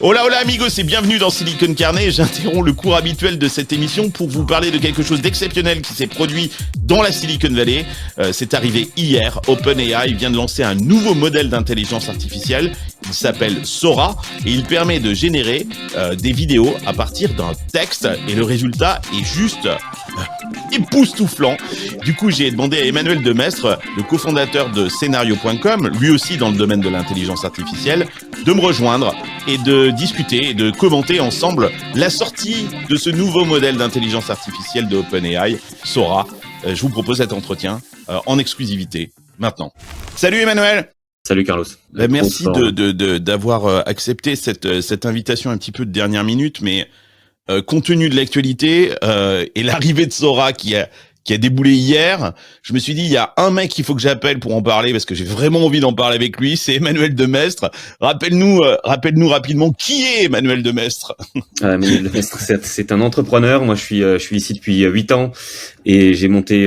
Hola hola amigos et bienvenue dans Silicon Carnet. J'interromps le cours habituel de cette émission pour vous parler de quelque chose d'exceptionnel qui s'est produit dans la Silicon Valley. C'est arrivé hier. OpenAI vient de lancer un nouveau modèle d'intelligence artificielle. Il s'appelle Sora et il permet de générer des vidéos à partir d'un texte et le résultat est juste époustouflant. Du coup, j'ai demandé à Emmanuel Demestre, le cofondateur de Scenario.com, lui aussi dans le domaine de l'intelligence artificielle, de me rejoindre et de discuter et de commenter ensemble la sortie de ce nouveau modèle d'intelligence artificielle de OpenAI, Sora. Je vous propose cet entretien en exclusivité maintenant. Salut Emmanuel. Salut Carlos. Merci d'avoir accepté cette invitation un petit peu de dernière minute, mais compte tenu de l'actualité et l'arrivée de Sora qui a déboulé hier, je me suis dit il y a un mec qu'il faut que j'appelle pour en parler parce que j'ai vraiment envie d'en parler avec lui, c'est Emmanuel Demestre. Rappelle-nous rapidement qui est Emmanuel Demestre. Emmanuel Demestre, c'est un entrepreneur. Moi, je suis ici depuis 8 ans et j'ai monté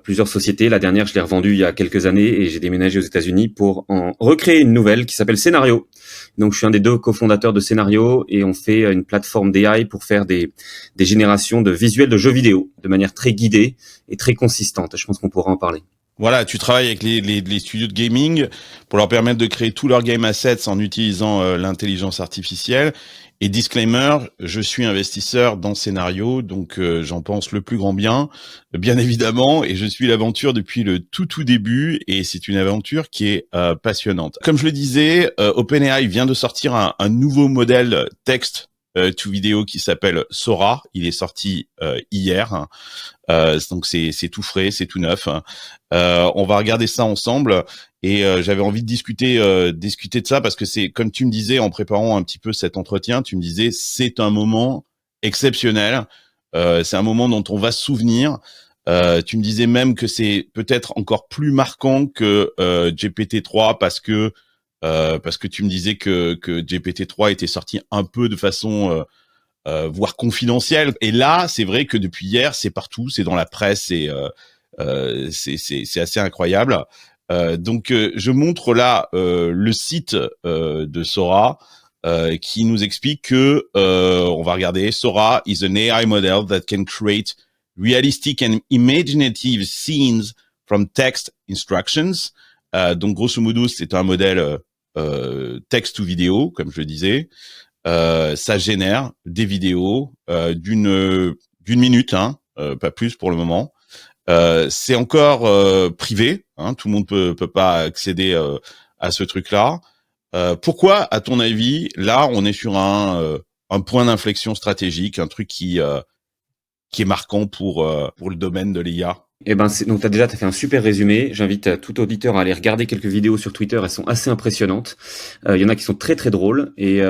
plusieurs sociétés. La dernière, je l'ai revendue il y a quelques années et j'ai déménagé aux États-Unis pour en recréer une nouvelle qui s'appelle Scenario. Donc, je suis un des deux cofondateurs de Scenario et on fait une plateforme d'AI pour faire des générations de visuels de jeux vidéo de manière très guidée et très consistante. Je pense qu'on pourra en parler. Voilà, tu travailles avec les studios de gaming pour leur permettre de créer tous leurs game assets en utilisant l'intelligence artificielle. Et disclaimer, je suis investisseur dans Scenario, donc j'en pense le plus grand bien évidemment, et je suis l'aventure depuis le tout début, et c'est une aventure qui est passionnante. Comme je le disais, OpenAI vient de sortir un nouveau modèle texte to vidéo qui s'appelle Sora. Il est sorti hier, donc c'est tout frais, c'est tout neuf. On va regarder ça ensemble et j'avais envie de discuter de ça parce que c'est comme tu me disais en préparant un petit peu cet entretien, tu me disais c'est un moment exceptionnel, c'est un moment dont on va se souvenir. Tu me disais même que c'est peut-être encore plus marquant que GPT-3 parce que tu me disais que GPT-3 était sorti un peu de façon voire confidentielle. Et là, c'est vrai que depuis hier, c'est partout, c'est dans la presse, et c'est assez incroyable. Donc, je montre là le site de Sora qui nous explique que on va regarder. Sora is an AI model that can create realistic and imaginative scenes from text instructions. Donc, grosso modo, c'est un modèle texte ou vidéo, comme je le disais. Ça génère des vidéos d'une minute, pas plus pour le moment. C'est encore privé, tout le monde peut pas accéder à ce truc-là. Pourquoi, à ton avis, là, on est sur un point d'inflexion stratégique, un truc qui est marquant pour le domaine de l'IA? Donc t'as fait un super résumé. J'invite tout auditeur à aller regarder quelques vidéos sur Twitter. Elles sont assez impressionnantes. Il y en a qui sont très très drôles et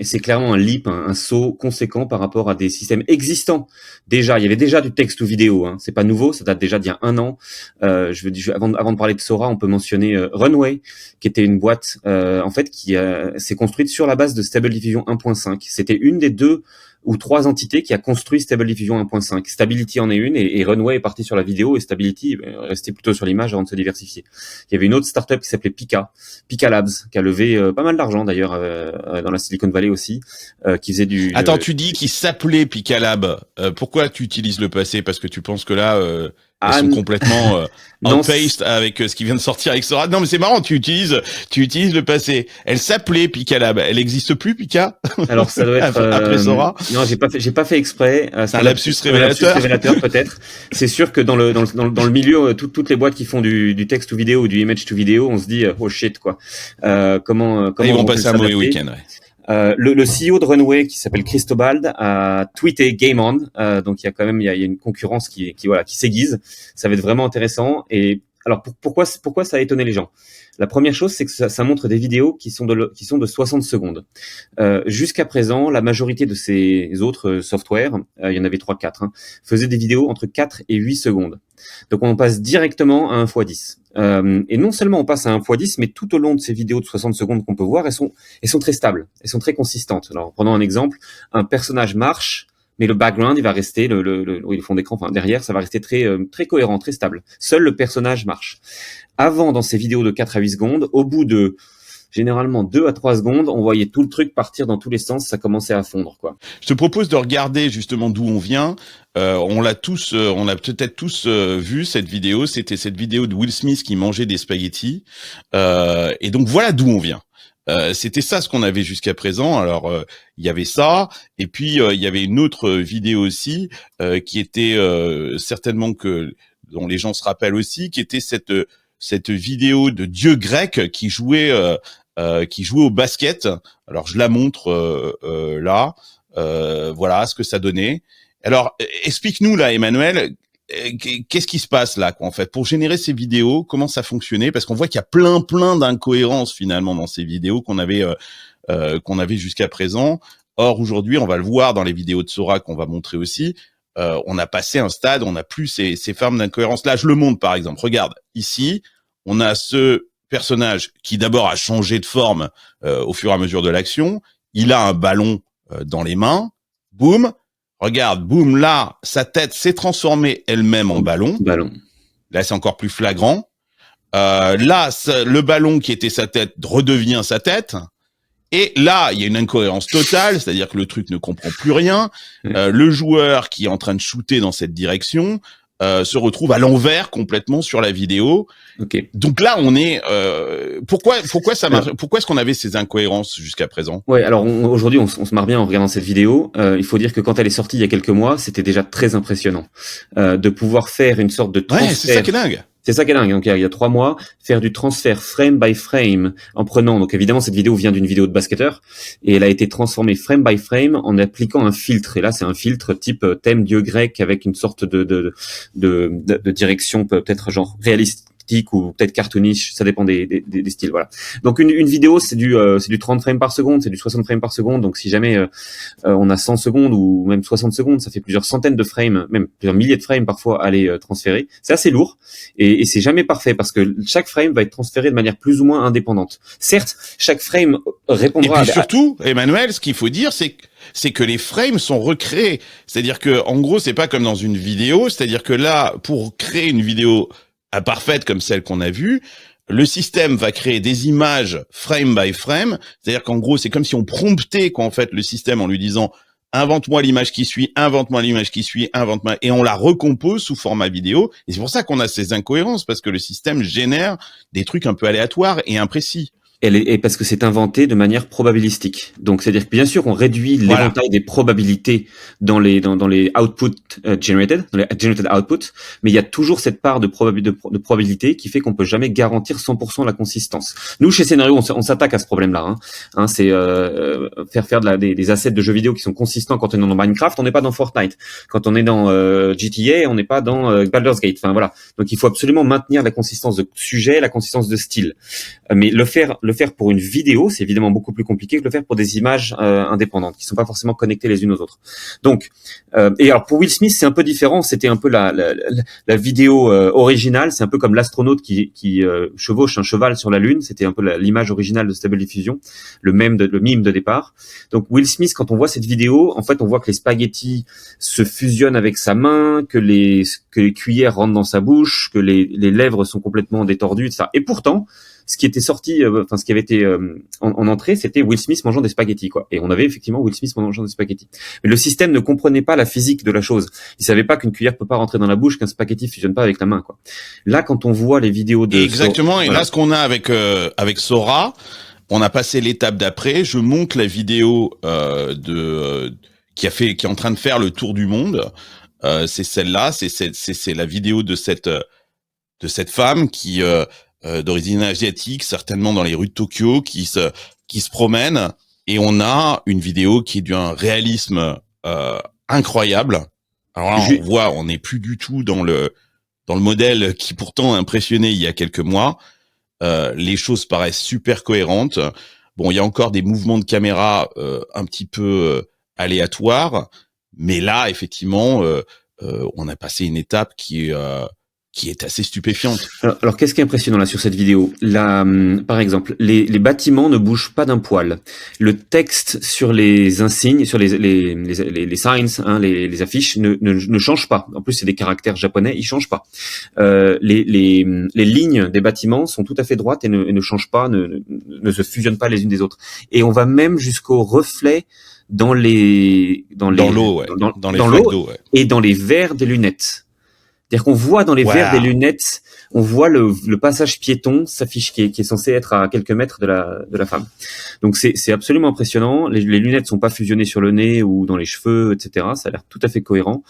c'est clairement un leap, un saut conséquent par rapport à des systèmes existants. Déjà, il y avait déjà du texte ou vidéo. C'est pas nouveau, ça date déjà d'il y a 1 an. Avant de parler de Sora, on peut mentionner Runway, qui était une boîte en fait qui s'est construite sur la base de Stable Diffusion 1.5. C'était une des 2 ou 3 entités qui a construit Stable Diffusion 1.5. Stability en est une et Runway est parti sur la vidéo et Stability est resté plutôt sur l'image avant de se diversifier. Il y avait une autre startup qui s'appelait Pika Labs, qui a levé pas mal d'argent d'ailleurs dans la Silicon Valley aussi, qui faisait du... Attends, tu dis qu'il s'appelait Pika Lab. Pourquoi tu utilises le passé? Parce que tu penses que là... Elles sont complètement on-paced avec ce qui vient de sortir avec Sora. Non, mais c'est marrant, tu utilises le passé. Elle s'appelait Pika Lab. Elle existe plus, Pika? Alors, ça doit être... après Sora? Non, j'ai pas fait exprès. C'est un lapsus révélateur. Peut-être. C'est sûr que dans le milieu, toutes les boîtes qui font du texte to vidéo ou du image to vidéo, on se dit, oh shit, quoi. Comment ils vont passer un mauvais week-end, ouais. Le CEO de Runway qui s'appelle Cristobal a tweeté Game On, donc il y a une concurrence qui s'aiguise. Ça va être vraiment intéressant. Et alors pourquoi ça a étonné les gens? La première chose, c'est que ça montre des vidéos qui sont de 60 secondes. Jusqu'à présent, la majorité de ces autres softwares, il y en avait 3-4, faisaient des vidéos entre 4 et 8 secondes. Donc on passe directement à 1x10. Et non seulement on passe à 1x10, mais tout au long de ces vidéos de 60 secondes qu'on peut voir, elles sont très stables, elles sont très consistantes. Alors prenons un exemple, un personnage marche, mais le background, il va rester, le fond d'écran, derrière, ça va rester très cohérent, très stable. Seul le personnage marche. Avant, dans ces vidéos de 4 à 8 secondes, au bout de généralement 2 à 3 secondes, on voyait tout le truc partir dans tous les sens, ça commençait à fondre, quoi. Je te propose de regarder justement d'où on vient. On l'a peut-être tous vu cette vidéo. C'était cette vidéo de Will Smith qui mangeait des spaghettis. Et donc voilà d'où on vient. C'était ça ce qu'on avait jusqu'à présent. Alors il y avait ça, et puis il y avait une autre vidéo aussi qui était certainement dont les gens se rappellent aussi, qui était cette vidéo de dieu grec qui jouait au basket. Alors je la montre là. Voilà ce que ça donnait. Alors explique-nous là, Emmanuel. Qu'est-ce qui se passe là, quoi, en fait, pour générer ces vidéos? Comment ça fonctionnait? Parce qu'on voit qu'il y a plein d'incohérences finalement dans ces vidéos qu'on avait jusqu'à présent. Or aujourd'hui, on va le voir dans les vidéos de Sora qu'on va montrer aussi. On a passé un stade, on n'a plus ces formes d'incohérences. Là, je le montre par exemple. Regarde, ici, on a ce personnage qui d'abord a changé de forme au fur et à mesure de l'action. Il a un ballon dans les mains. Boum. Regarde, boum, là, sa tête s'est transformée elle-même en ballon. Là, c'est encore plus flagrant. Là, le ballon qui était sa tête redevient sa tête. Et là, il y a une incohérence totale, c'est-à-dire que le truc ne comprend plus rien. Le joueur qui est en train de shooter dans cette direction se retrouve à l'envers complètement sur la vidéo. Okay. Donc là, on est pourquoi ça marche? Pourquoi est-ce qu'on avait ces incohérences jusqu'à présent? Ouais, alors aujourd'hui, on se marre bien en regardant cette vidéo. Il faut dire que quand elle est sortie il y a quelques mois, c'était déjà très impressionnant de pouvoir faire une sorte de transfert. Ouais, c'est ça qui est dingue. C'est ça qui est dingue. Donc, il y a 3 mois, faire du transfert frame by frame en prenant, donc évidemment, cette vidéo vient d'une vidéo de basketteur et elle a été transformée frame by frame en appliquant un filtre. Et là, c'est un filtre type thème dieu grec avec une sorte de direction peut-être genre réaliste ou peut-être cartoonish, ça dépend des styles, voilà. Donc une vidéo, c'est du 30 frames par seconde, c'est du 60 frames par seconde. Donc si jamais on a 100 secondes ou même 60 secondes, ça fait plusieurs centaines de frames, même plusieurs milliers de frames parfois à les transférer. C'est assez lourd et c'est jamais parfait parce que chaque frame va être transféré de manière plus ou moins indépendante. Certes, chaque frame répondra. Et puis surtout, Emmanuel, ce qu'il faut dire, c'est que les frames sont recréés. C'est-à-dire que, en gros, c'est pas comme dans une vidéo. C'est-à-dire que là, pour créer une vidéo parfaite comme celle qu'on a vue, le système va créer des images frame by frame. C'est-à-dire qu'en gros, c'est comme si on promptait, quoi, en fait, le système en lui disant invente-moi l'image qui suit, invente-moi l'image qui suit, invente-moi, et on la recompose sous format vidéo. Et c'est pour ça qu'on a ces incohérences, parce que le système génère des trucs un peu aléatoires et imprécis. Et parce que c'est inventé de manière probabilistique. Donc, c'est-à-dire que bien sûr, on réduit l'éventail des probabilités dans les output generated, dans les generated output, mais il y a toujours cette part de probabilité qui fait qu'on peut jamais garantir 100% la consistance. Nous, chez Scénario, on s'attaque à ce problème-là. C'est faire des assets de jeux vidéo qui sont consistants quand on est dans Minecraft, on n'est pas dans Fortnite. Quand on est dans GTA, on n'est pas dans Baldur's Gate. Enfin voilà. Donc, il faut absolument maintenir la consistance de sujet, la consistance de style. Mais le faire pour une vidéo, c'est évidemment beaucoup plus compliqué que le faire pour des images indépendantes qui sont pas forcément connectées les unes aux autres. Donc, et alors pour Will Smith, c'est un peu différent. C'était un peu la vidéo originale. C'est un peu comme l'astronaute qui chevauche un cheval sur la Lune. C'était un peu l'image originale de Stable Diffusion, le mime de départ. Donc Will Smith, quand on voit cette vidéo, en fait, on voit que les spaghettis se fusionnent avec sa main, que les cuillères rentrent dans sa bouche, que les lèvres sont complètement détordues, etc. Et pourtant, ce qui était sorti, ce qui avait été en entrée, c'était Will Smith mangeant des spaghettis, quoi. Et on avait effectivement Will Smith mangeant des spaghettis. Mais le système ne comprenait pas la physique de la chose. Il savait pas qu'une cuillère peut pas rentrer dans la bouche, qu'un spaghetti fusionne pas avec la main, quoi. Là, quand on voit les vidéos de exactement, et voilà. Là, ce qu'on a avec Sora, on a passé l'étape d'après. Je montre la vidéo qui est en train de faire le tour du monde. C'est celle-là, c'est la vidéo de cette femme qui d'origine asiatique, certainement dans les rues de Tokyo, qui se promène, et on a une vidéo qui est d'un réalisme incroyable. Alors là, on voit, on n'est plus du tout dans le modèle qui pourtant impressionnait il y a quelques mois. Les choses paraissent super cohérentes. Bon, il y a encore des mouvements de caméra un petit peu aléatoires, mais là, effectivement, on a passé une étape qui est qui est assez stupéfiante. Alors, qu'est-ce qui est impressionnant là sur cette vidéo? Là, par exemple, les bâtiments ne bougent pas d'un poil. Le texte sur les insignes, sur les signs, hein, les affiches, ne change pas. En plus, c'est des caractères japonais, ils changent pas. Les lignes des bâtiments sont tout à fait droites et ne changent pas, ne se fusionnent pas les unes des autres. Et on va même jusqu'au reflet dans l'eau, ouais. Dans les flaques d'eau, ouais. Et dans les verres des lunettes. C'est-à-dire qu'on voit dans les verres des lunettes, on voit le passage piéton s'affiche qui est censé être à quelques mètres de la femme. Donc c'est absolument impressionnant. Les lunettes sont pas fusionnées sur le nez ou dans les cheveux, etc. Ça a l'air tout à fait cohérent.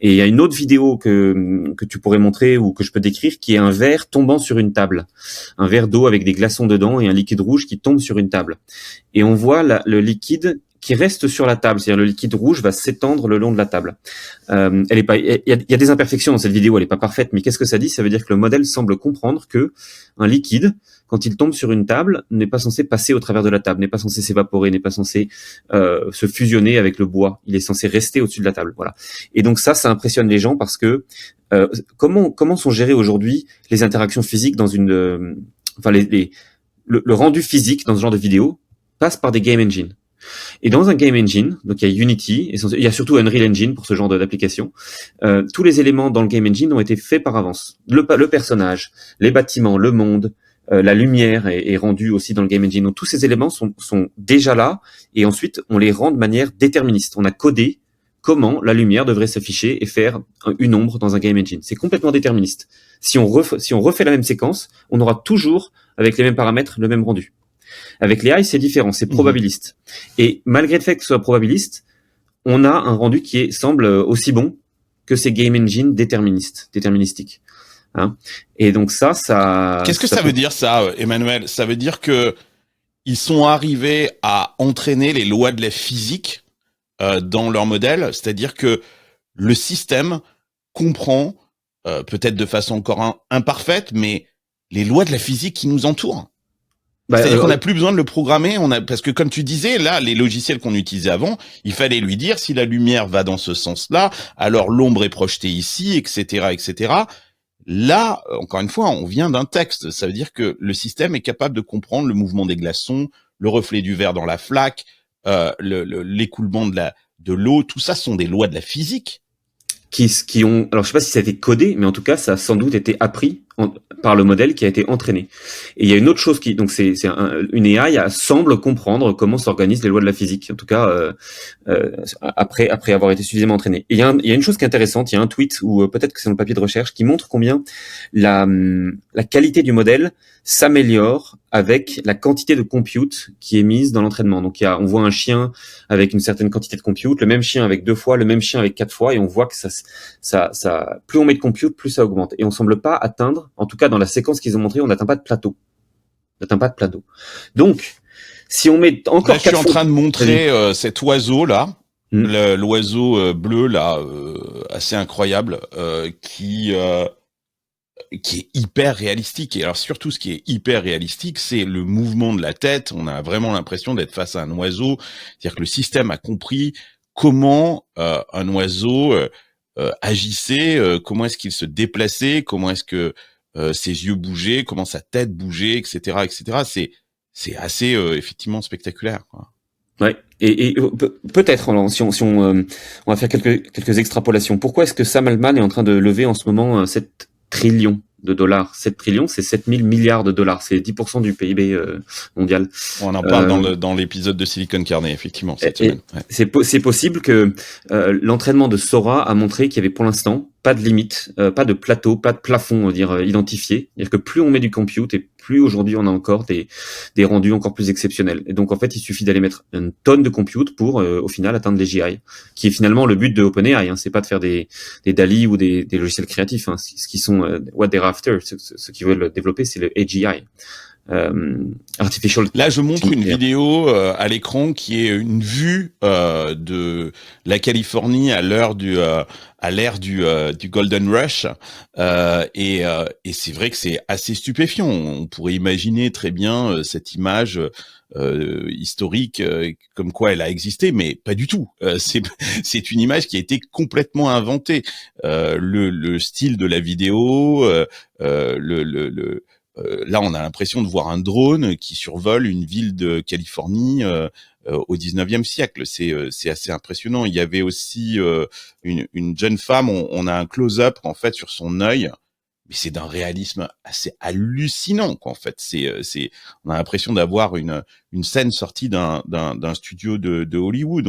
Et il y a une autre vidéo que tu pourrais montrer ou que je peux décrire qui est un verre tombant sur une table. Un verre d'eau avec des glaçons dedans et un liquide rouge qui tombe sur une table. Et on voit le liquide qui reste sur la table, c'est-à-dire le liquide rouge va s'étendre le long de la table. Elle est pas, il y a des imperfections dans cette vidéo, elle est pas parfaite, mais qu'est-ce que ça dit? Ça veut dire que le modèle semble comprendre que un liquide, quand il tombe sur une table, n'est pas censé passer au travers de la table, n'est pas censé s'évaporer, n'est pas censé se fusionner avec le bois. Il est censé rester au-dessus de la table, voilà. Et donc ça impressionne les gens parce que comment sont gérées aujourd'hui les interactions physiques dans une, le rendu physique dans ce genre de vidéo passe par des game engines. Et dans un game engine, donc il y a Unity, il y a surtout Unreal Engine pour ce genre d'application, tous les éléments dans le game engine ont été faits par avance. Le personnage, les bâtiments, le monde, la lumière est rendue aussi dans le game engine. Donc tous ces éléments sont déjà là et ensuite on les rend de manière déterministe. On a codé comment la lumière devrait s'afficher et faire une ombre dans un game engine. C'est complètement déterministe. Si on refait la même séquence, on aura toujours, avec les mêmes paramètres, le même rendu. Avec les AI, c'est différent, c'est probabiliste. Et malgré le fait que ce soit probabiliste, on a un rendu qui semble aussi bon que ces game engines déterministiques. Hein. Et donc ça... Qu'est-ce que ça veut dire ça, Emmanuel? Ça veut dire que ils sont arrivés à entraîner les lois de la physique dans leur modèle, c'est-à-dire que le système comprend, peut-être de façon encore imparfaite, mais les lois de la physique qui nous entourent. C'est-à-dire qu'on n'a plus besoin de le programmer, parce que comme tu disais, là, les logiciels qu'on utilisait avant, il fallait lui dire si la lumière va dans ce sens-là, alors l'ombre est projetée ici, etc., etc. Là, encore une fois, on vient d'un texte. Ça veut dire que le système est capable de comprendre le mouvement des glaçons, le reflet du verre dans la flaque, l'écoulement de l'eau. Tout ça sont des lois de la physique. Qui ont, alors je sais pas si ça a été codé, mais en tout cas, ça a sans doute été appris par le modèle qui a été entraîné. Et il y a une autre chose donc une AI semble comprendre comment s'organisent les lois de la physique, en tout cas après avoir été suffisamment entraîné. Et il y a une chose qui est intéressante, il y a un tweet ou peut-être que c'est dans le papier de recherche qui montre combien la qualité du modèle s'améliore avec la quantité de compute qui est mise dans l'entraînement. Donc on voit un chien avec une certaine quantité de compute, le même chien avec 2 fois, le même chien avec 4 fois, et on voit que ça plus on met de compute, plus ça augmente. Et on semble pas atteindre, en tout cas dans la séquence qu'ils ont montré, on n'atteint pas de plateau. Donc, si on met encore là, je suis en train de montrer cet oiseau là, l'oiseau bleu là, assez incroyable, qui est hyper réalistique. Et alors surtout, ce qui est hyper réalistique, c'est le mouvement de la tête. On a vraiment l'impression d'être face à un oiseau. C'est-à-dire que le système a compris comment un oiseau agissait, comment est-ce qu'il se déplaçait, comment est-ce que ses yeux bougeaient, comment sa tête bougeait, etc., etc. C'est assez effectivement spectaculaire, quoi. Ouais. Et peut-être si on va faire quelques extrapolations. Pourquoi est-ce que Sam Altman est en train de lever en ce moment 7 trillions de dollars? 7 trillions, c'est 7000 milliards de dollars. C'est 10% du PIB mondial. On en parle dans l'épisode de Silicon Carnet, effectivement, cette semaine. Ouais. C'est possible que l'entraînement de Sora a montré qu'il y avait pour l'instant pas de limite, pas de plateau, pas de plafond, on va dire, identifié. C'est-à-dire que plus on met du compute et plus aujourd'hui on a encore des rendus encore plus exceptionnels. Et donc en fait, il suffit d'aller mettre une tonne de compute pour au final atteindre les GI, qui est finalement le but de OpenAI. Hein. C'est pas de faire des DALL-E ou des logiciels créatifs. Hein. Ce qui sont what they're after, ceux qui veulent le développer, c'est le AGI. artificial. Là, je montre une vidéo à l'écran qui est une vue de la Californie à l'ère du Golden Rush, et c'est vrai que c'est assez stupéfiant. On pourrait imaginer très bien cette image historique comme quoi elle a existé, mais pas du tout. C'est une image qui a été complètement inventée. Le style de la vidéo, là, on a l'impression de voir un drone qui survole une ville de Californie au 19e siècle. C'est assez impressionnant. Il y avait aussi une jeune femme. On a un close-up en fait sur son œil, mais c'est d'un réalisme assez hallucinant. En fait, on a l'impression d'avoir une scène sortie d'un studio de Hollywood.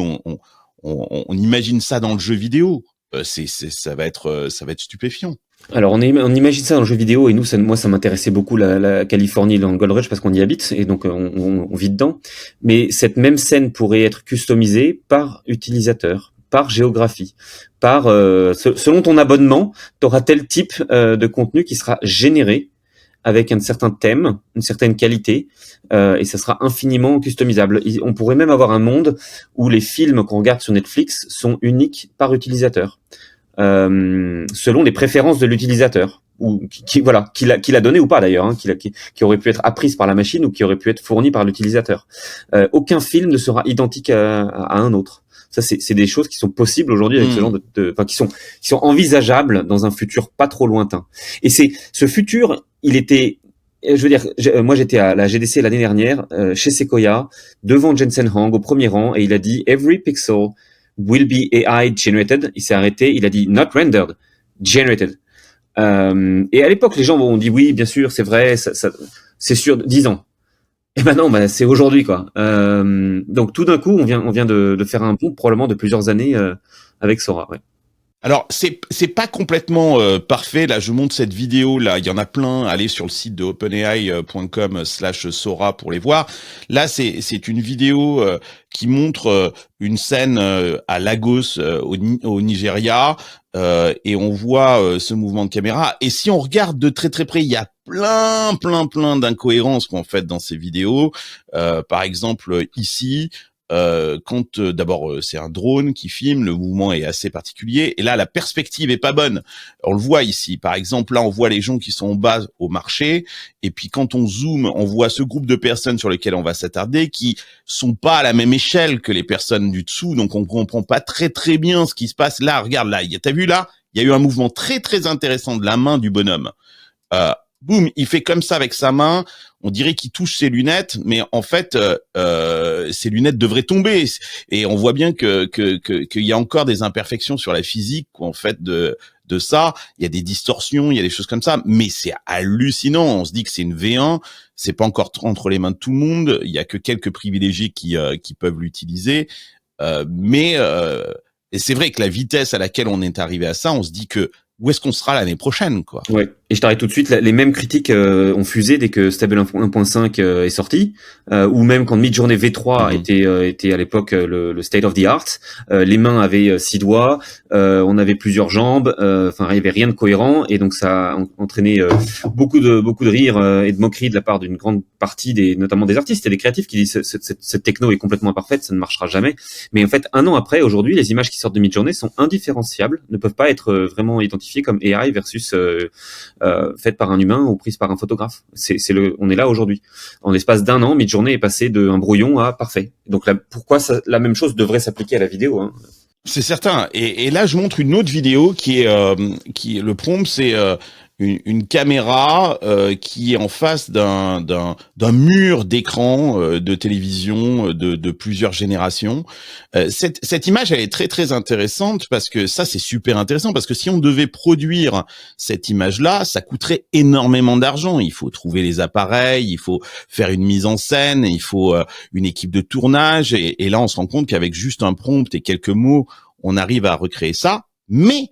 On imagine ça dans le jeu vidéo. Ça va être stupéfiant. Alors on imagine ça dans le jeu vidéo et nous, moi ça m'intéressait beaucoup la Californie dans le Gold Rush parce qu'on y habite et donc on vit dedans. Mais cette même scène pourrait être customisée par utilisateur, par géographie, selon ton abonnement, tu auras tel type de contenu qui sera généré avec un certain thème, une certaine qualité, et ça sera infiniment customisable. On pourrait même avoir un monde où les films qu'on regarde sur Netflix sont uniques par utilisateur. Selon les préférences de l'utilisateur ou qui l'a donné ou pas d'ailleurs, hein, qui aurait pu être apprise par la machine ou qui aurait pu être fourni par l'utilisateur. Aucun film ne sera identique à un autre. Ça, c'est des choses qui sont possibles aujourd'hui avec ce genre qui sont envisageables dans un futur pas trop lointain. Et ce futur, il était, je veux dire, moi j'étais à la GDC l'année dernière chez Sequoia devant Jensen Huang au premier rang et il a dit every pixel will be AI generated. Il s'est arrêté, il a dit not rendered, generated. Et à l'époque, les gens ont dit oui, bien sûr, c'est vrai, ça, c'est sûr, 10 ans. Et maintenant, c'est aujourd'hui, quoi. Donc tout d'un coup, on vient de faire un bond probablement de plusieurs années avec Sora. Ouais. Alors c'est pas complètement parfait. Là, je montre cette vidéo. Là, il y en a plein. Allez sur le site de openai.com/Sora pour les voir. Là, c'est une vidéo qui montre une scène à Lagos au Nigeria, et on voit ce mouvement de caméra. Et si on regarde de très très près, il y a plein d'incohérences qu'en fait dans ces vidéos. Par exemple, ici. Quand d'abord c'est un drone qui filme, le mouvement est assez particulier et là la perspective est pas bonne. On le voit ici, par exemple là on voit les gens qui sont en bas au marché et puis quand on zoome on voit ce groupe de personnes sur lesquelles on va s'attarder qui sont pas à la même échelle que les personnes du dessous, donc on comprend pas très bien ce qui se passe. Là regarde là, t'as vu là, il y a eu un mouvement très intéressant de la main du bonhomme. Boum, il fait comme ça avec sa main. On dirait qu'il touche ses lunettes, mais en fait, ses lunettes devraient tomber. Et on voit bien qu'il y a encore des imperfections sur la physique, en fait, de ça. Il y a des distorsions, il y a des choses comme ça, mais c'est hallucinant. On se dit que c'est une V1, c'est pas encore entre les mains de tout le monde. Il y a que quelques privilégiés qui peuvent l'utiliser, mais et c'est vrai que la vitesse à laquelle on est arrivé à ça, on se dit que où est-ce qu'on sera l'année prochaine, quoi. Ouais. Et je t'arrête tout de suite. Les mêmes critiques ont fusé dès que Stable 1.5 est sorti, ou même quand Midjourney V3 était à l'époque le state of the art. Les mains avaient 6 doigts, on avait plusieurs jambes. Enfin, il y avait rien de cohérent, et donc ça a entraîné beaucoup de rires et de moqueries de la part d'une grande partie notamment des artistes et des créatifs qui disent cette techno est complètement imparfaite, ça ne marchera jamais. Mais en fait, un an après, aujourd'hui, les images qui sortent de Midjourney sont indifférenciables, ne peuvent pas être vraiment identifiées comme AI versus faite par un humain ou prise par un photographe. On est là aujourd'hui. En l'espace d'un an, Midjourney est passé d'un brouillon à parfait. Donc là, pourquoi la même chose devrait s'appliquer à la vidéo, hein. C'est certain. Et là, je montre une autre vidéo qui le prompt, c'est une caméra qui est en face d'un mur d'écran de télévision de plusieurs générations. Cette image, elle est très intéressante parce que ça, c'est super intéressant parce que si on devait produire cette image-là, ça coûterait énormément d'argent. Il faut trouver les appareils, il faut faire une mise en scène, il faut une équipe de tournage et là, on se rend compte qu'avec juste un prompt et quelques mots, on arrive à recréer ça. Mais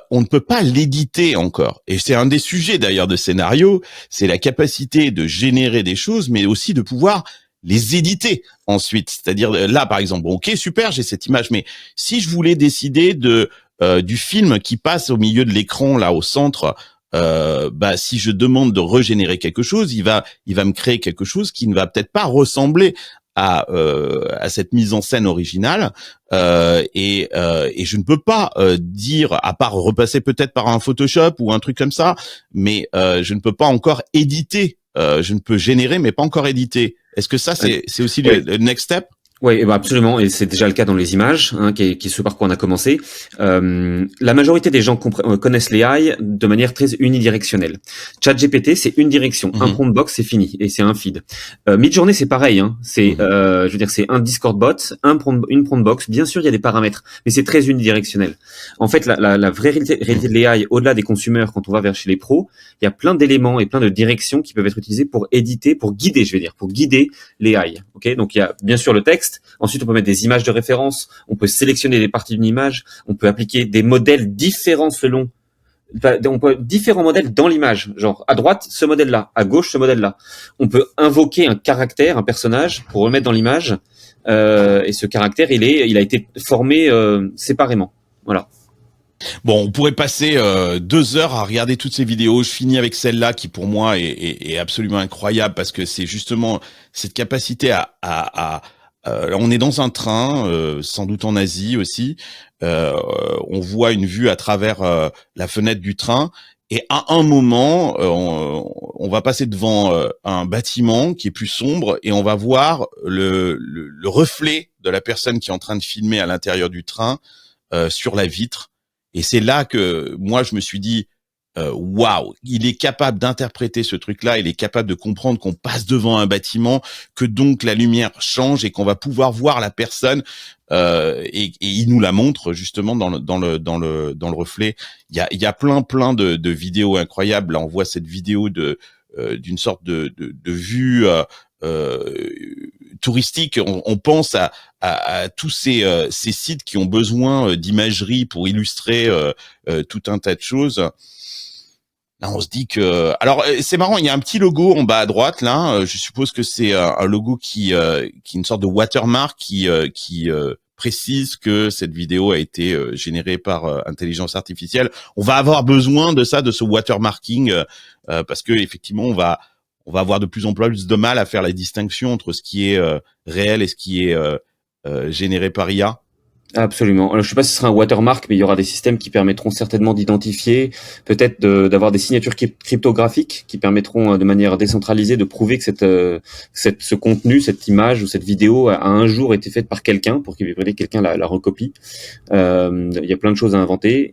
on ne peut pas l'éditer encore. Et c'est un des sujets d'ailleurs de scénario, c'est la capacité de générer des choses, mais aussi de pouvoir les éditer ensuite. C'est-à-dire là, par exemple, bon, ok, super, j'ai cette image, mais si je voulais décider du film qui passe au milieu de l'écran, là, au centre, si je demande de régénérer quelque chose, il va me créer quelque chose qui ne va peut-être pas ressembler à cette mise en scène originale, et je ne peux pas dire, à part repasser peut-être par un Photoshop ou un truc comme ça, mais je ne peux pas encore éditer. Je ne peux générer, mais pas encore éditer. Est-ce que ça, c'est aussi le next step? Oui, absolument, et c'est déjà le cas dans les images, qui est ce par quoi on a commencé. La majorité des gens connaissent l'AI de manière très unidirectionnelle. ChatGPT, c'est une direction, un prompt box, c'est fini, et c'est un feed. Midjourney, c'est pareil, c'est, je veux dire, c'est un Discord bot, une prompt box. Bien sûr, il y a des paramètres, mais c'est très unidirectionnel. En fait, la vraie réalité de l'AI, au-delà des consommateurs, quand on va vers chez les pros, il y a plein d'éléments et plein de directions qui peuvent être utilisés pour éditer, pour guider, pour guider l'AI. Ok, donc il y a bien sûr le texte. Ensuite, on peut mettre des images de référence. On peut sélectionner des parties d'une image. On peut appliquer des modèles différents différents modèles dans l'image. Genre, à droite, ce modèle-là. À gauche, ce modèle-là. On peut invoquer un caractère, un personnage, pour remettre dans l'image. Et ce caractère, il a été formé séparément. Voilà. Bon, on pourrait passer 2 heures à regarder toutes ces vidéos. Je finis avec celle-là qui, pour moi, est absolument incroyable parce que c'est justement cette capacité on est dans un train, sans doute en Asie aussi. On voit une vue à travers la fenêtre du train. Et à un moment, on va passer devant un bâtiment qui est plus sombre et on va voir le reflet de la personne qui est en train de filmer à l'intérieur du train sur la vitre. Et c'est là que moi, je me suis dit, waouh, il est capable d'interpréter ce truc-là, il est capable de comprendre qu'on passe devant un bâtiment, que donc la lumière change et qu'on va pouvoir voir la personne, et il nous la montre justement dans le reflet. Il y a plein de vidéos incroyables. Là, on voit cette vidéo d'une sorte de vue touristique. On pense à tous ces sites qui ont besoin d'imagerie pour illustrer tout un tas de choses. Là, on se dit que... Alors, c'est marrant, il y a un petit logo en bas à droite, là. Je suppose que c'est un logo qui est une sorte de watermark qui précise que cette vidéo a été générée par intelligence artificielle. On va avoir besoin de ça, de ce watermarking, parce que effectivement, on va avoir de plus en plus de mal à faire la distinction entre ce qui est réel et ce qui est généré par IA. Absolument. Alors, je sais pas si ce sera un watermark, mais il y aura des systèmes qui permettront certainement d'identifier, peut-être d'avoir des signatures cryptographiques qui permettront de manière décentralisée de prouver que ce contenu, cette image ou cette vidéo a un jour été faite par quelqu'un pour que quelqu'un la recopie. Il y a plein de choses à inventer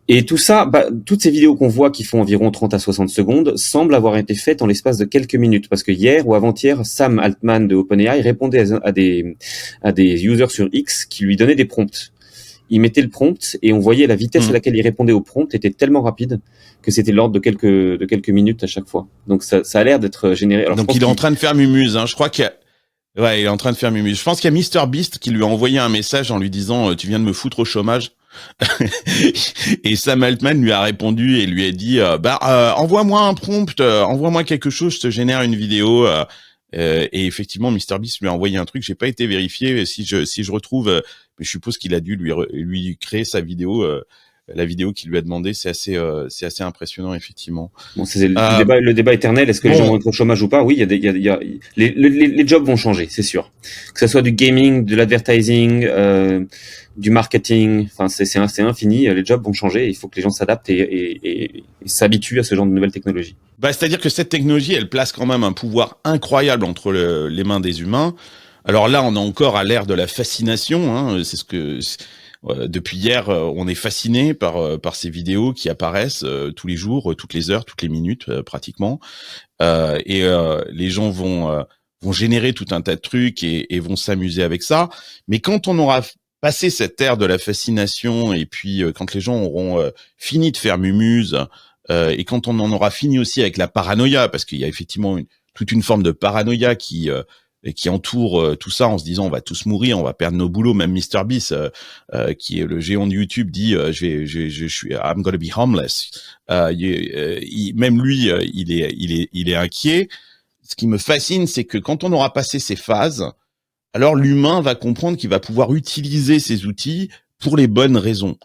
et tout ça, toutes ces vidéos qu'on voit qui font environ 30 à 60 secondes semblent avoir été faites en l'espace de quelques minutes. Parce que hier ou avant-hier, Sam Altman de OpenAI répondait à des users sur X qui lui donnaient des prompts. Il mettait le prompt et on voyait la vitesse à laquelle il répondait au prompt était tellement rapide que c'était l'ordre de quelques minutes à chaque fois. Donc ça a l'air d'être généré. Alors, donc il est en train de faire mumuse, hein. Je crois qu'il y a... Ouais, il est en train de faire mumuse. Je pense qu'il y a MrBeast qui lui a envoyé un message en lui disant tu viens de me foutre au chômage. Et Sam Altman lui a répondu et lui a dit envoie-moi un prompt, envoie-moi quelque chose, je te génère une vidéo. Et effectivement, MrBeast lui a envoyé un truc. J'ai pas été vérifié. Si je retrouve, mais je suppose qu'il a dû lui créer sa vidéo. La vidéo qu'il lui a demandé, c'est assez impressionnant, effectivement. Bon, c'est le débat éternel. Est-ce que les gens vont être au chômage ou pas? Oui, les jobs vont changer, c'est sûr. Que ce soit du gaming, de l'advertising, du marketing, enfin, c'est infini. Les jobs vont changer. Il faut que les gens s'adaptent et s'habituent à ce genre de nouvelles technologies. C'est-à-dire que cette technologie, elle place quand même un pouvoir incroyable entre les mains des humains. Alors là, on est encore à l'ère de la fascination, hein. C'est ce que... Depuis hier, on est fasciné par ces vidéos qui apparaissent tous les jours, toutes les heures, toutes les minutes pratiquement, et les gens vont générer tout un tas de trucs et vont s'amuser avec ça. Mais quand on aura passé cette ère de la fascination et puis quand les gens auront fini de faire mumuse et quand on en aura fini aussi avec la paranoïa, parce qu'il y a effectivement toute une forme de paranoïa qui entoure tout ça en se disant on va tous mourir, on va perdre nos boulots. Même MrBeast, qui est le géant de YouTube, dit je suis I'm gonna be homeless. Même lui, il est inquiet. Ce qui me fascine, c'est que quand on aura passé ces phases, alors l'humain va comprendre qu'il va pouvoir utiliser ces outils pour les bonnes raisons.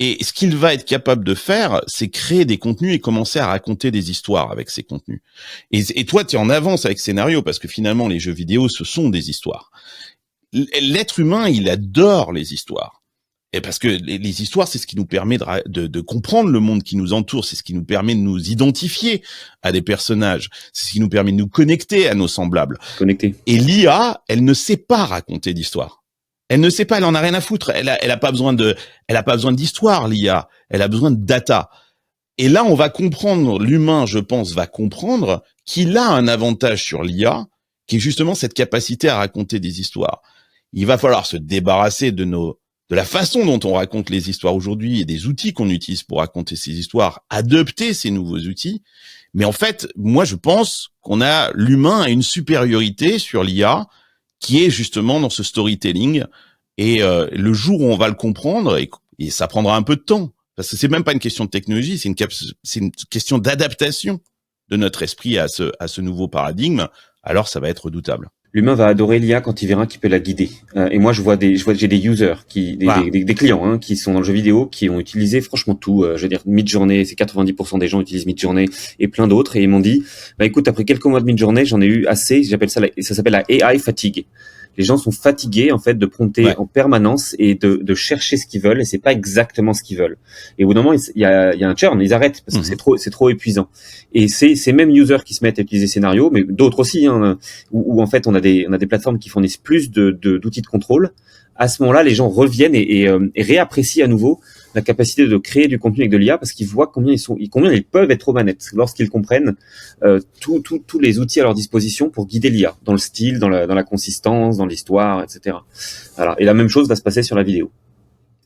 Et ce qu'il va être capable de faire, c'est créer des contenus et commencer à raconter des histoires avec ces contenus. Et toi, tu es en avance avec Scénario, parce que finalement, les jeux vidéo, ce sont des histoires. L'être humain, il adore les histoires. Et parce que les histoires, c'est ce qui nous permet de comprendre le monde qui nous entoure, c'est ce qui nous permet de nous identifier à des personnages, c'est ce qui nous permet de nous connecter à nos semblables. Connecté. Et l'IA, elle ne sait pas raconter d'histoire. Elle ne sait pas, elle en a rien à foutre. Elle a pas besoin d'histoire, l'IA. Elle a besoin de data. Et là, on va comprendre, l'humain, je pense, va comprendre qu'il a un avantage sur l'IA, qui est justement cette capacité à raconter des histoires. Il va falloir se débarrasser de la façon dont on raconte les histoires aujourd'hui et des outils qu'on utilise pour raconter ces histoires, adopter ces nouveaux outils. Mais en fait, moi, je pense l'humain a une supériorité sur l'IA qui est justement dans ce storytelling. Et le jour où on va le comprendre, et ça prendra un peu de temps, parce que c'est même pas une question de technologie, c'est une question d'adaptation de notre esprit à ce nouveau paradigme, alors ça va être redoutable. L'humain va adorer l'IA quand il verra qu'il peut la guider. Et moi, j'ai des users, des clients, hein, qui sont dans le jeu vidéo, qui ont utilisé franchement tout. Je veux dire, Midjourney, c'est 90% des gens utilisent Midjourney et plein d'autres. Et ils m'ont dit, bah écoute, après quelques mois de Midjourney, j'en ai eu assez. J'appelle ça, ça s'appelle la AI fatigue. Les gens sont fatigués en fait de prompter en permanence et de chercher ce qu'ils veulent, et c'est pas exactement ce qu'ils veulent. Et au bout d'un moment, il y a un churn, ils arrêtent parce que c'est trop épuisant. Et c'est ces mêmes users qui se mettent à utiliser Scénario, mais d'autres aussi, hein, où en fait on a des plateformes qui fournissent plus d'outils de contrôle. À ce moment-là, les gens reviennent et réapprécient à nouveau la capacité de créer du contenu avec de l'IA, parce qu'ils voient combien ils peuvent être aux manettes lorsqu'ils comprennent tous les outils à leur disposition pour guider l'IA dans le style, dans la consistance, dans l'histoire, etc. Voilà. Et la même chose va se passer sur la vidéo.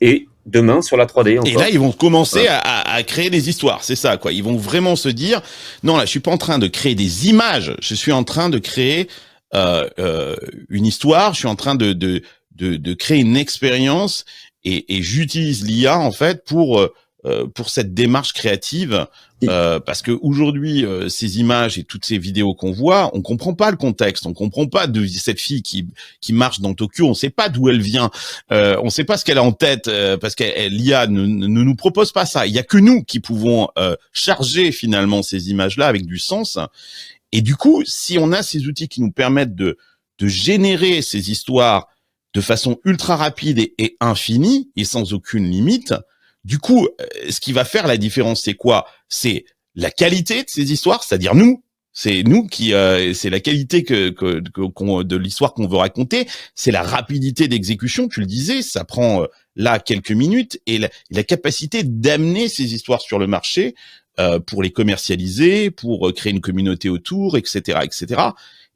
Et demain sur la 3D encore. Et là, ils vont commencer à créer des histoires, c'est ça, quoi. Ils vont vraiment se dire, non, là, je suis pas en train de créer des images, je suis en train de créer une histoire, je suis en train de créer une expérience, et j'utilise l'IA en fait pour cette démarche créative, parce que aujourd'hui ces images et toutes ces vidéos qu'on voit, on comprend pas le contexte, on comprend pas de cette fille qui marche dans Tokyo, on sait pas d'où elle vient, on sait pas ce qu'elle a en tête, parce que l'IA ne nous propose pas ça. Il y a que nous qui pouvons charger finalement ces images-là avec du sens. Et du coup, si on a ces outils qui nous permettent de générer ces histoires de façon ultra rapide et infinie, et sans aucune limite, du coup, ce qui va faire la différence, c'est quoi? C'est la qualité de ces histoires, c'est-à-dire nous. C'est nous qui, c'est la qualité de l'histoire qu'on veut raconter. C'est la rapidité d'exécution. Tu le disais, ça prend là quelques minutes, et la capacité d'amener ces histoires sur le marché pour les commercialiser, pour créer une communauté autour, etc., etc.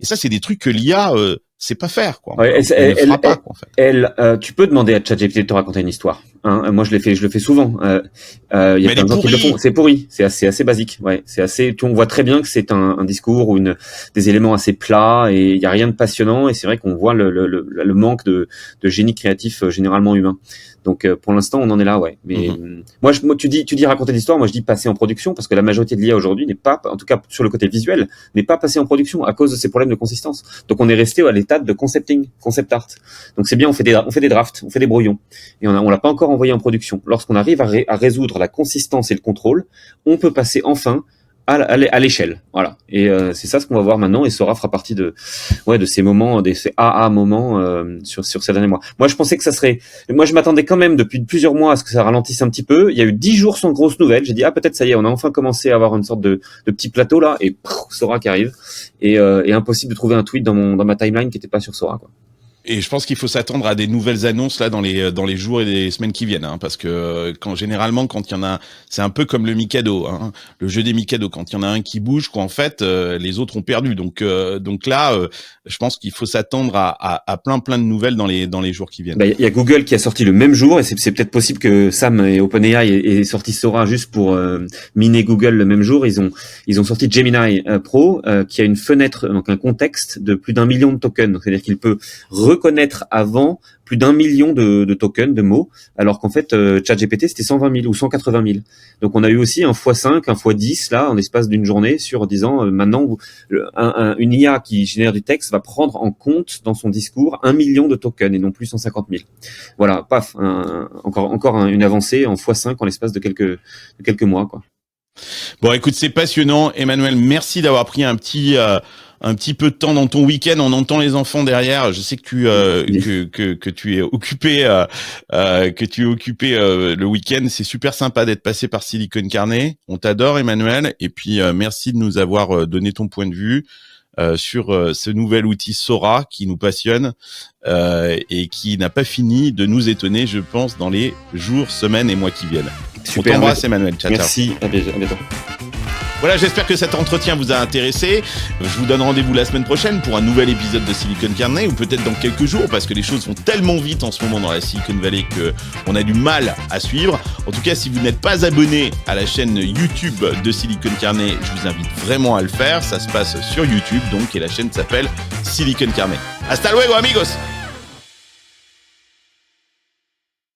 Et ça, c'est des trucs que l'IA sait pas faire, quoi. Ouais, elle ne fera pas, quoi, en fait. Tu peux demander à ChatGPT de te raconter une histoire. Hein, moi, je le fais souvent. Il y a plein de gens qui le font. C'est pourri. C'est assez basique. Ouais, on voit très bien que c'est un discours ou des éléments assez plats, et il y a rien de passionnant. Et c'est vrai qu'on voit le manque de génie créatif généralement humain. Donc pour l'instant, on en est là, ouais. Mais moi, tu dis raconter l'histoire. Moi, je dis passer en production, parce que la majorité de l'IA aujourd'hui n'est pas, en tout cas sur le côté visuel, n'est pas passée en production à cause de ces problèmes de consistance. Donc on est resté à l'état de concept art. Donc c'est bien, on fait des drafts, on fait des brouillons, et on l'a pas encore envoyé en production. Lorsqu'on arrive à résoudre la consistance et le contrôle, on peut passer enfin à l'échelle, voilà. Et c'est ça ce qu'on va voir maintenant, et Sora fera partie de ces moments, ces AA moments sur ces derniers mois. Moi, je pensais que je m'attendais quand même depuis plusieurs mois à ce que ça ralentisse un petit peu. Il y a eu 10 jours sans grosses nouvelles. J'ai dit peut-être ça y est, on a enfin commencé à avoir une sorte de petit plateau là, et Sora qui arrive, et impossible de trouver un tweet dans ma timeline qui était pas sur Sora, quoi. Et je pense qu'il faut s'attendre à des nouvelles annonces là dans les jours et les semaines qui viennent, hein, parce que généralement quand il y en a, c'est un peu comme le Mikado, hein, le jeu des Mikado, quand il y en a un qui bouge, quoi, en fait, les autres ont perdu. Donc là, je pense qu'il faut s'attendre à plein de nouvelles dans les jours qui viennent. Il y a Google qui a sorti le même jour, et c'est peut-être possible que Sam et OpenAI aient sorti Sora juste pour miner Google le même jour. Ils ont sorti Gemini Pro, qui a une fenêtre, donc un contexte de plus d'1 million de tokens. Donc c'est-à-dire qu'il peut reconnaître avant plus d'1 million de tokens, de mots, alors qu'en fait, ChatGPT, c'était 120 000 ou 180 000. Donc, on a eu aussi un x5, un x10, là, en l'espace d'une journée, sur disant, maintenant, une IA qui génère du texte va prendre en compte dans son discours 1 million de tokens et non plus 150 000. Voilà, paf, encore une avancée en x5 en l'espace de quelques mois, quoi. Bon, écoute, c'est passionnant. Emmanuel, merci d'avoir pris un petit peu de temps dans ton week-end. On entend les enfants derrière. Je sais que tu es occupé, le week-end. C'est super sympa d'être passé par Silicon Carnet. On t'adore, Emmanuel. Et puis, merci de nous avoir donné ton point de vue sur ce nouvel outil Sora qui nous passionne et qui n'a pas fini de nous étonner, je pense, dans les jours, semaines et mois qui viennent. Super, on t'embrasse, Emmanuel. Ciao, merci, ciao. à bientôt. Voilà, j'espère que cet entretien vous a intéressé. Je vous donne rendez-vous la semaine prochaine pour un nouvel épisode de Silicon Carnet, ou peut-être dans quelques jours, parce que les choses vont tellement vite en ce moment dans la Silicon Valley qu'on a du mal à suivre. En tout cas, si vous n'êtes pas abonné à la chaîne YouTube de Silicon Carnet, je vous invite vraiment à le faire. Ça se passe sur YouTube, donc, et la chaîne s'appelle Silicon Carnet. Hasta luego, amigos!